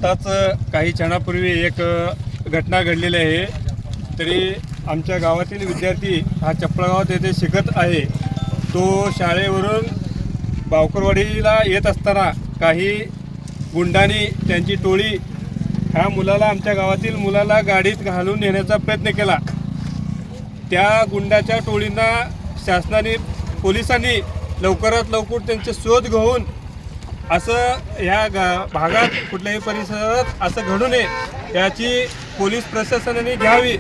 आत्ताच काही क्षणापूर्वी एक घटना घडलेली आहे। तरी आमच्या गावातील विद्यार्थी हा चपळगावात येथे शिकत आहे। तो शाळेवरून बावकरवाडीला येत असताना काही गुंडांनी त्यांची टोळी ह्या मुलाला, आमच्या गावातील मुलाला गाडीत घालून नेण्याचा प्रयत्न केला। त्या गुंडाच्या टोळींना शासनाने, पोलिसांनी लवकरात लवकर त्यांचे शोध घेऊन असं ह्या भागात कुठल्याही परिसरात असं घडू नये याची पोलीस प्रशासनाने घ्यावी।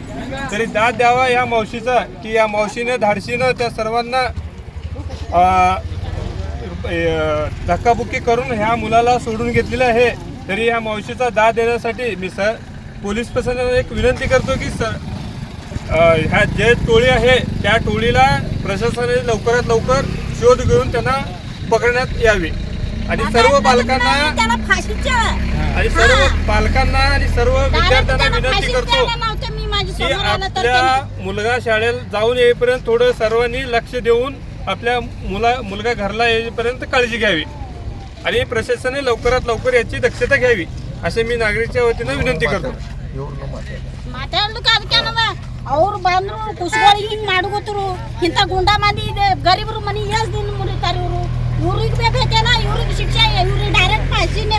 तरी दाद द्यावा या मावशीचा, की या मावशीने धाडसीनं त्या सर्वांना धक्काबुक्की करून ह्या मुलाला सोडून घेतलेलं आहे। तरी या मावशीचा दाद देण्यासाठी मी पोलीस प्रशासनाला एक विनंती करतो की ह्या जे टोळी आहे त्या टोळीला प्रशासनाने लवकरात लवकर शोध घेऊन त्यांना पकडण्यात यावे आणि सर्व पालकांना आणि सर्व विद्यार्थ्यांना विनंती करतो की आपल्या मुलगा शाळेत जाऊन येईपर्यंत थोडं सर्वांनी लक्ष देऊन आपल्या मुलगा घरला येईपर्यंत काळजी घ्यावी आणि प्रशासनाने लवकरात लवकर याची दक्षता घ्यावी असे मी नागरिकच्या वतीने विनंती करतो। ಅವ್ರು ಬಂದ್ರು ಕುಸ್ಗಳಿಗೆ ಹಿಂಗೆ ಮಾಡ್ಕೋತರು ಇಂಥ ಗುಂಡಾ ಮಂದಿ ಗರೀಬರು ಮನೆ ಎಷ್ಟು ದಿನ ಮುರಿತಾರೆ ಇವ್ರಿಗೆ ಬೇಕೈತೇನ ಇವ್ರಿಗೆ ಶಿಕ್ಷೆ ಇವ್ರಿಗೆ ಡೈರೆಕ್ಟ್ ಫಾಸಿನೇ